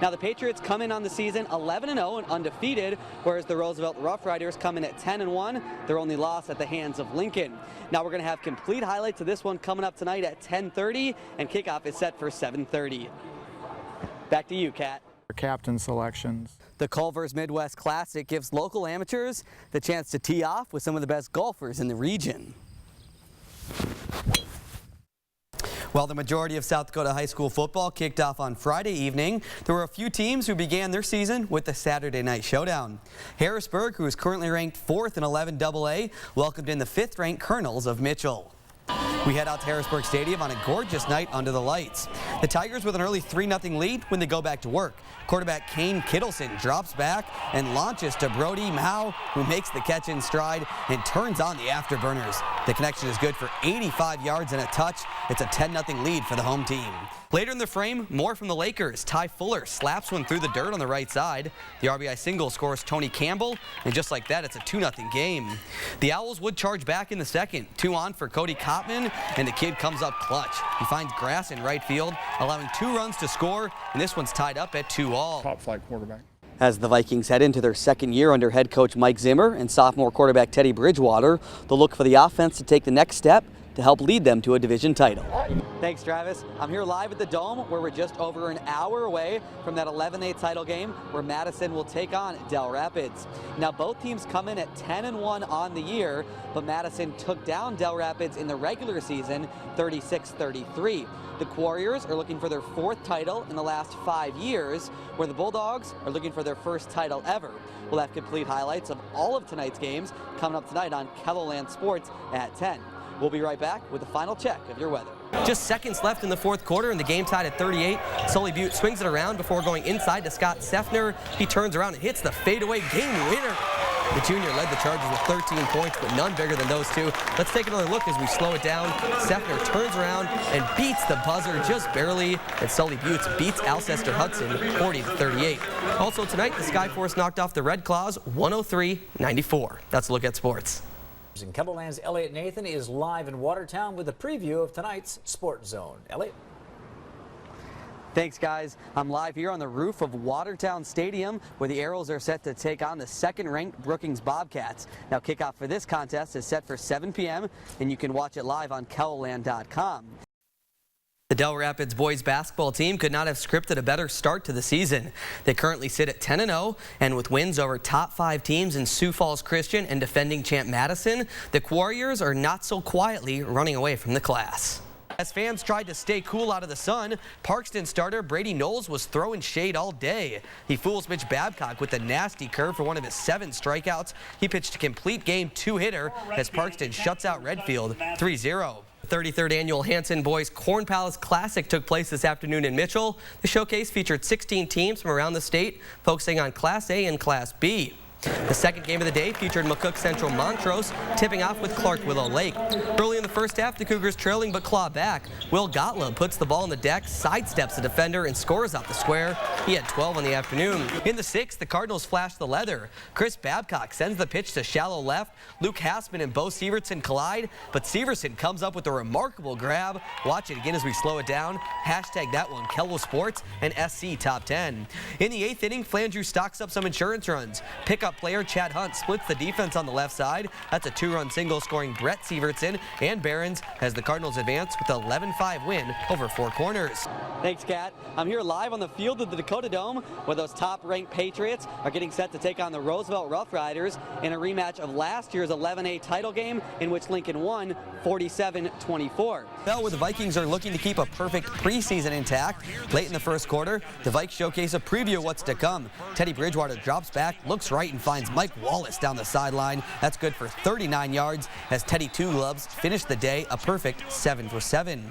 Now the Patriots come in on the season 11-0 and undefeated, whereas the Roosevelt Rough Riders come in at 10-1, their only loss at the hands of Lincoln. Now we're going to have complete highlights of this one coming up tonight at 10:30, and kickoff is set for 7:30. Back to you, Kat. Captain selections. The Culver's Midwest Classic gives local amateurs the chance to tee off with some of the best golfers in the region. While the majority of South Dakota high school football kicked off on Friday evening, there were a few teams who began their season with the Saturday night showdown. Harrisburg, who is currently ranked 4th in 11 AA, welcomed in the 5th-ranked Colonels of Mitchell. We head out to Harrisburg Stadium on a gorgeous night under the lights. The Tigers with an early 3-0 lead when they go back to work. Quarterback Kane Kittleson drops back and launches to Brody Mao, who makes the catch in stride and turns on the afterburners. The connection is good for 85 yards and a touch. It's a 10-0 lead for the home team. Later in the frame, more from the Lakers. Ty Fuller slaps one through the dirt on the right side. The RBI single scores Tony Campbell, and just like that, it's a 2-0 game. The Owls would charge back in the second. 2 on for Cody Kottman, and the kid comes up clutch. He finds grass in right field, allowing 2 runs to score, and this one's tied up at 2-all. Top flight quarterback. As the Vikings head into their second year under head coach Mike Zimmer and sophomore quarterback Teddy Bridgewater, they'll look for the offense to take the next step to help lead them to a division title. Thanks, Travis. I'm here live at the Dome, where we're just over an hour away from that 11A title game where Madison will take on Del Rapids. Now, both teams come in at 10-1 on the year, but Madison took down Del Rapids in the regular season 36-33. The Warriors are looking for their 4th title in the last 5 years, where the Bulldogs are looking for their 1st title ever. We'll have complete highlights of all of tonight's games coming up tonight on Keloland Sports at 10. We'll be right back with a final check of your weather. Just seconds left in the 4th quarter and the game tied at 38. Sully Butte swings it around before going inside to Scott Seffner. He turns around and hits the fadeaway game winner. The junior led the Chargers with 13 points, but none bigger than those two. Let's take another look as we slow it down. Seffner turns around and beats the buzzer just barely, and Sully Butte beats Alcester Hudson 40-38. Also tonight, the Skyforce knocked off the Red Claws 103-94. That's a look at sports. In Keloland's Elliot Nathan is live in Watertown with a preview of tonight's Sports Zone. Elliot. Thanks, guys. I'm live here on the roof of Watertown Stadium, where the Arrows are set to take on the 2nd-ranked Brookings Bobcats. Now, kickoff for this contest is set for 7 p.m., and you can watch it live on Keloland.com. The Del Rapids boys basketball team could not have scripted a better start to the season. They currently sit at 10-0, and with wins over top 5 teams in Sioux Falls Christian and defending champ Madison, the Warriors are not so quietly running away from the class. As fans tried to stay cool out of the sun, Parkston starter Brady Knowles was throwing shade all day. He fools Mitch Babcock with a nasty curve for one of his 7 strikeouts. He pitched a complete game 2-hitter as Parkston shuts out Redfield 3-0. The 33rd annual Hanson Boys Corn Palace Classic took place this afternoon in Mitchell. The showcase featured 16 teams from around the state, focusing on Class A and Class B. The second game of the day featured McCook Central Montrose tipping off with Clark Willow Lake. Early in the first half, the Cougars trailing but claw back. Will Gottlieb puts the ball on the deck, sidesteps the defender, and scores out the square. He had 12 on the afternoon. In the 6th, the Cardinals flash the leather. Chris Babcock sends the pitch to shallow left. Luke Hassman and Bo Severson collide, but Severson comes up with a remarkable grab. Watch it again as we slow it down. Hashtag that one, Kelwo Sports and SC Top 10. In the 8th inning, Flandreau stocks up some insurance runs. Pickup player Chad Hunt splits the defense on the left side. That's a 2-run single scoring Brett Severson and Barons as the Cardinals advance with an 11-5 win over 4 Corners. Thanks, Kat. I'm here live on the field of the Dakota Dome where those top-ranked Patriots are getting set to take on the Roosevelt Rough Riders in a rematch of last year's 11A title game in which Lincoln won 47-24. Well, where the Vikings are looking to keep a perfect preseason intact, late in the 1st quarter, the Vikes showcase a preview of what's to come. Teddy Bridgewater drops back, looks right, and finds Mike Wallace down the sideline. That's good for 39 yards as Teddy Two Gloves finished the day a perfect 7 for 7.